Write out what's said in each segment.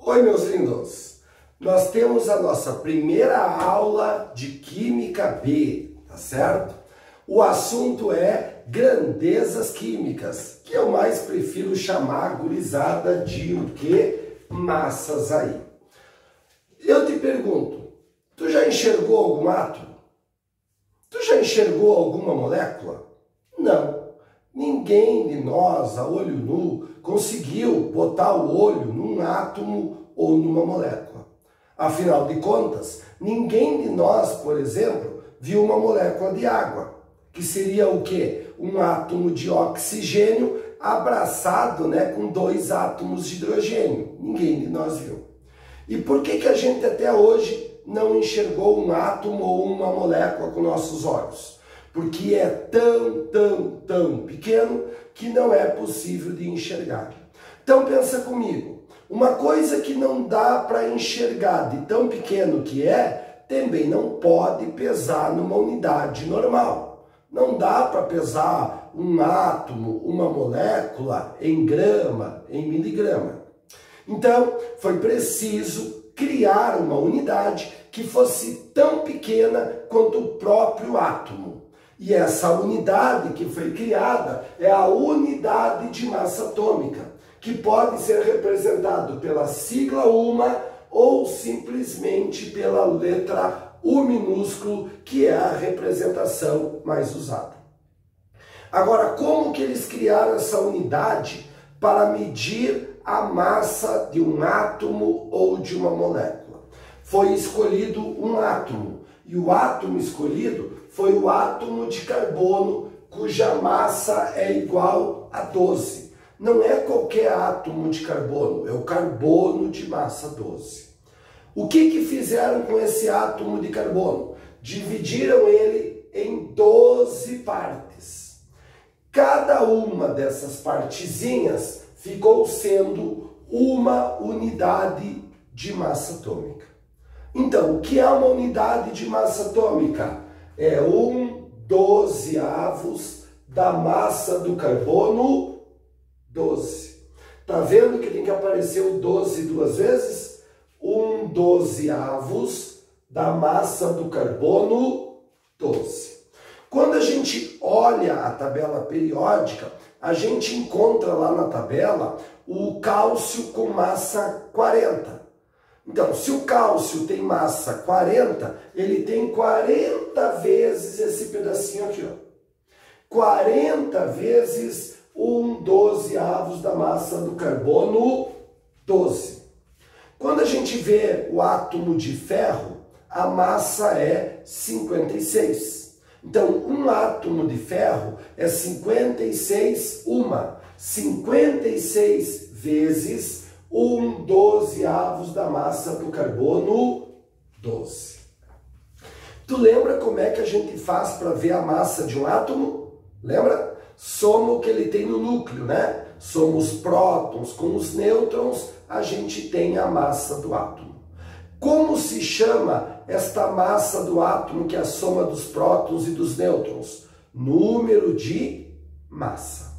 Oi, meus lindos! Nós temos a nossa primeira aula de Química B, tá certo? O assunto é grandezas químicas, que eu mais prefiro chamar gurizada de o quê? Massas aí. Eu te pergunto, tu já enxergou algum átomo? Tu já enxergou alguma molécula? Não. Ninguém de nós, a olho nu, conseguiu botar o olho num átomo ou numa molécula. Afinal de contas, ninguém de nós, por exemplo, viu uma molécula de água, que seria o quê? Um átomo de oxigênio abraçado, com dois átomos de hidrogênio. Ninguém de nós viu. E por que a gente até hoje não enxergou um átomo ou uma molécula com nossos olhos? Porque é tão pequeno que não é possível de enxergar. Então pensa comigo, uma coisa que não dá para enxergar de tão pequeno que é, também não pode pesar numa unidade normal. Não dá para pesar um átomo, uma molécula em grama, em miligrama. Então foi preciso criar uma unidade que fosse tão pequena quanto o próprio átomo. E essa unidade que foi criada é a unidade de massa atômica, que pode ser representado pela sigla UMA ou simplesmente pela letra U minúsculo, que é a representação mais usada. Agora, como que eles criaram essa unidade para medir a massa de um átomo ou de uma molécula? Foi escolhido um átomo, e o átomo escolhido foi o átomo de carbono, cuja massa é igual a 12. Não é qualquer átomo de carbono, é o carbono de massa 12. O que fizeram com esse átomo de carbono? Dividiram ele em 12 partes. Cada uma dessas partezinhas ficou sendo uma unidade de massa atômica. Então, o que é uma unidade de massa atômica? É 1/12 da massa do carbono 12. Tá vendo que tem que aparecer o 12 duas vezes? 1/12 da massa do carbono 12. Quando a gente olha a tabela periódica, a gente encontra lá na tabela o cálcio com massa 40. Então, se o cálcio tem massa 40, ele tem 40 vezes esse pedacinho aqui, ó. 40 vezes 1/12 da massa do carbono 12. Quando a gente vê o átomo de ferro, a massa é 56. Então, um átomo de ferro é 56 56 vezes 1/12 da massa do carbono 12. Tu lembra como é que a gente faz para ver a massa de um átomo? Lembra? Soma o que ele tem no núcleo, né? Soma os prótons com os nêutrons, a gente tem a massa do átomo. Como se chama esta massa do átomo, que é a soma dos prótons e dos nêutrons? Número de massa.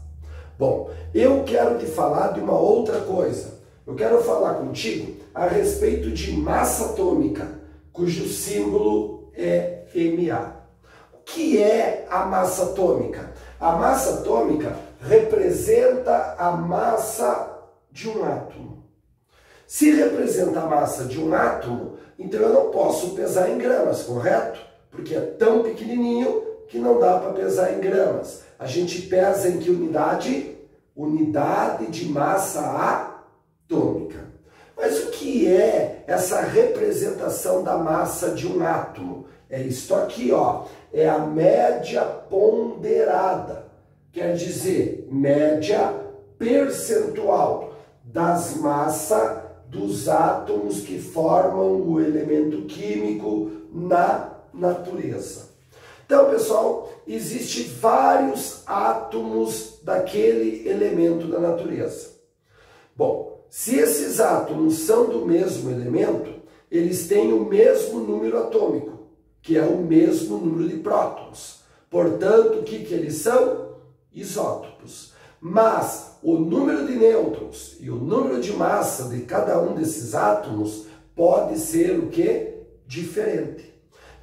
Bom, eu quero te falar de uma outra coisa. Eu quero falar contigo a respeito de massa atômica, cujo símbolo é Ma. O que é a massa atômica? A massa atômica representa a massa de um átomo. Se representa a massa de um átomo, então eu não posso pesar em gramas, correto? Porque é tão pequenininho que não dá para pesar em gramas. A gente pesa em que unidade? Unidade de massa atômica. Mas o que é essa representação da massa de um átomo? É isto aqui, ó. É a média ponderada. Quer dizer, média percentual das massas dos átomos que formam o elemento químico na natureza. Então, pessoal, existem vários átomos daquele elemento da natureza. Bom, se esses átomos são do mesmo elemento, eles têm o mesmo número atômico, que é o mesmo número de prótons. Portanto, o que eles são? Isótopos. Mas o número de nêutrons e o número de massa de cada um desses átomos pode ser o quê? Diferente.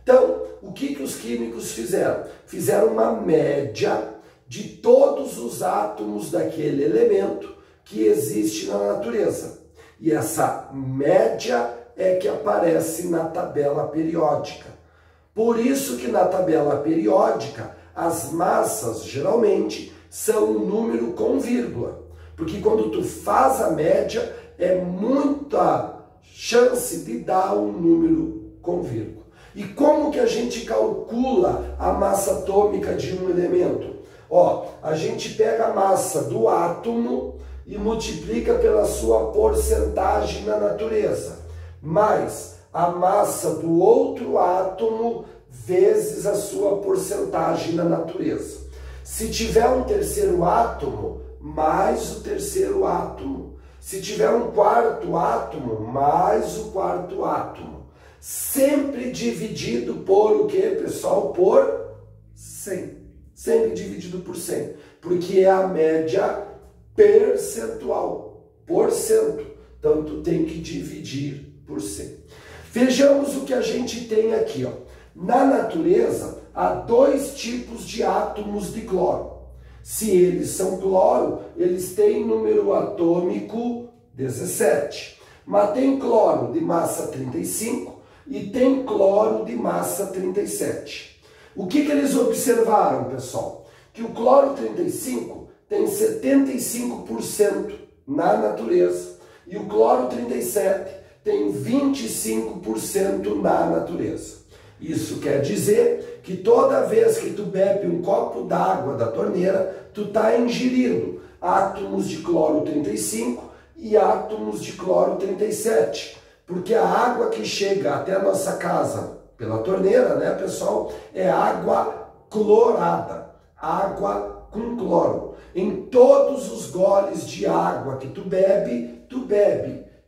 Então, o que os químicos fizeram? Fizeram uma média de todos os átomos daquele elemento que existe na natureza. E essa média é que aparece na tabela periódica. Por isso que na tabela periódica, as massas, geralmente, são um número com vírgula. Porque quando tu faz a média, é muita chance de dar um número com vírgula. E como que a gente calcula a massa atômica de um elemento? Ó, a gente pega a massa do átomo e multiplica pela sua porcentagem na natureza, mais a massa do outro átomo vezes a sua porcentagem na natureza. Se tiver um terceiro átomo, mais o terceiro átomo. Se tiver um quarto átomo, mais o quarto átomo. Sempre dividido por o que, pessoal? Por 100. Sempre dividido por 100. Porque é a média percentual. Porcento. Então, tu tem que dividir por 100. Vejamos o que a gente tem aqui, ó. Na natureza, há dois tipos de átomos de cloro. Se eles são cloro, eles têm número atômico 17. Mas tem cloro de massa 35 e tem cloro de massa 37. O que eles observaram, pessoal? Que o cloro 35 tem 75% na natureza e o cloro 37 tem 25% na natureza. Isso quer dizer que toda vez que tu bebe um copo d'água da torneira, tu está ingerindo átomos de cloro 35 e átomos de cloro 37. Porque a água que chega até a nossa casa pela torneira, né, pessoal, é água clorada, água com cloro. Em todos os goles de água que tu bebe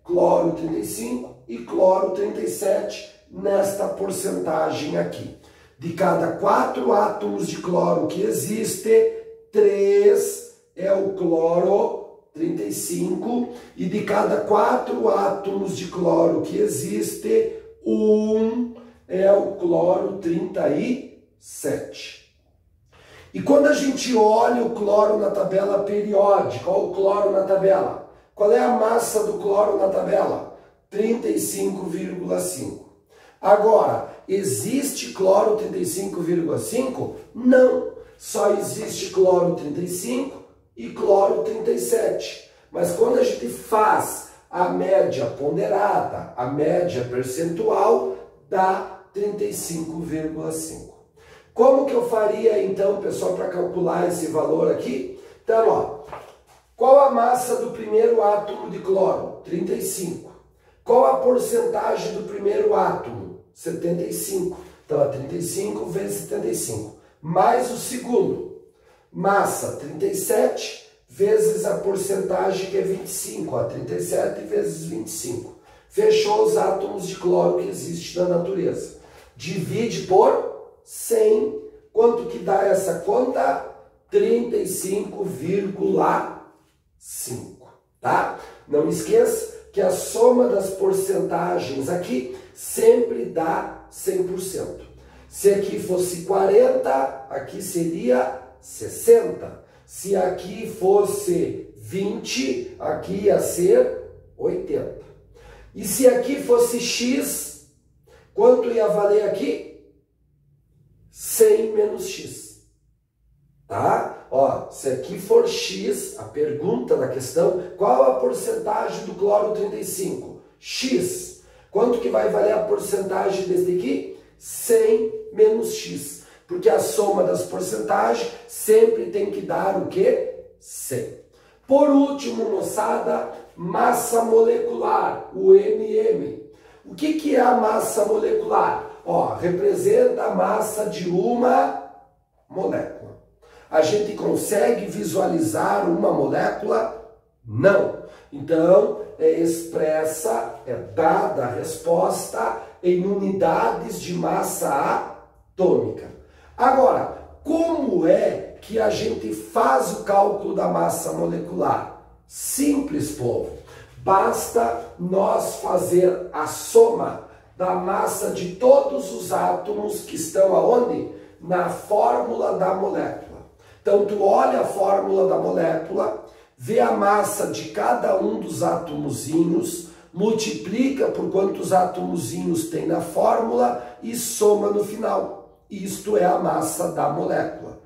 cloro 35 e cloro 37 nesta porcentagem aqui. De cada 4 átomos de cloro que existe, 3 é o cloro 35 e de cada 4 átomos de cloro que existe, 1 é o cloro 37. E quando a gente olha o cloro na tabela periódica, olha o cloro na tabela, qual é a massa do cloro na tabela? 35,5. Agora, existe cloro 35,5? Não, só existe cloro 35 e cloro 37. Mas quando a gente faz a média ponderada, a média percentual, dá 35,5. Como que eu faria então, pessoal, para calcular esse valor aqui? Então, ó, qual a massa do primeiro átomo de cloro? 35. Qual a porcentagem do primeiro átomo? 75. Então, 35 vezes 75. Mais o segundo. Massa, 37 vezes a porcentagem que é 25. Ó, 37 vezes 25. Fechou os átomos de cloro que existem na natureza. Divide por 100. Quanto que dá essa conta? 35,5. Tá? Não esqueça que a soma das porcentagens aqui sempre dá 100%. Se aqui fosse 40, aqui seria 60. Se aqui fosse 20, aqui ia ser 80. E se aqui fosse X, quanto ia valer aqui? 100 menos X. Tá? Ó, se aqui for X, a pergunta da questão, qual a porcentagem do cloro 35? X. Quanto que vai valer a porcentagem desse aqui? 100 menos X. Porque a soma das porcentagens sempre tem que dar o quê? 100. Por último, moçada, massa molecular, o MM. O que é a massa molecular? Ó, representa a massa de uma molécula. A gente consegue visualizar uma molécula? Não. Então, é expressa, é dada a resposta em unidades de massa atômica. Agora, como é que a gente faz o cálculo da massa molecular? Simples, povo. Basta nós fazer a soma da massa de todos os átomos que estão aonde? Na fórmula da molécula. Então, tu olha a fórmula da molécula, vê a massa de cada um dos átomozinhos, multiplica por quantos átomozinhos tem na fórmula e soma no final. Isto é a massa da molécula,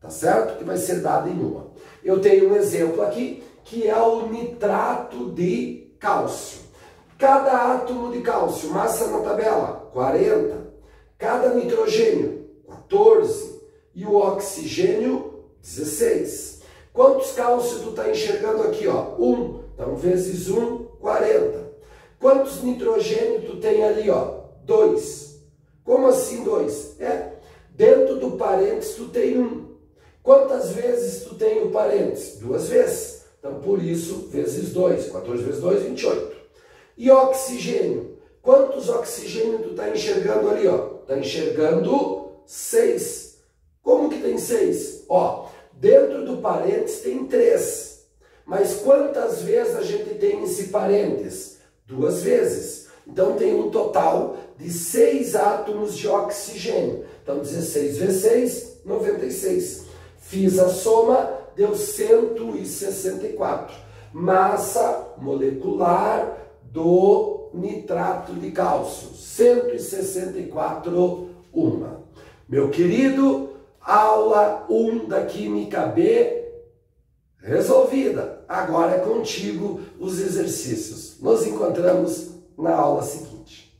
tá certo? Que vai ser dada em uma. Eu tenho um exemplo aqui, que é o nitrato de cálcio. Cada átomo de cálcio, massa na tabela, 40. Cada nitrogênio, 14. E o oxigênio, 16. Quantos cálcio tu está enxergando aqui? 1. Então, vezes 1, 40. Quantos nitrogênio tu tem ali? 2. Como assim 2? Dentro do parênteses tu tem 1. Quantas vezes tu tem o parênteses? 2 vezes. Então, por isso, vezes 2. 14 vezes 2, 28. E oxigênio? Quantos oxigênio tu está enxergando ali? Está enxergando 6. Como que tem 6? Dentro do parênteses tem 3. Mas quantas vezes a gente tem esse parênteses? 2 vezes. Então tem um total de 6 átomos de oxigênio. Então 16 vezes 6, 96. Fiz a soma, deu 164. Massa molecular do nitrato de cálcio. 164 uma. Meu querido, aula 1 da Química B resolvida. Agora é contigo os exercícios. Nos encontramos na aula seguinte.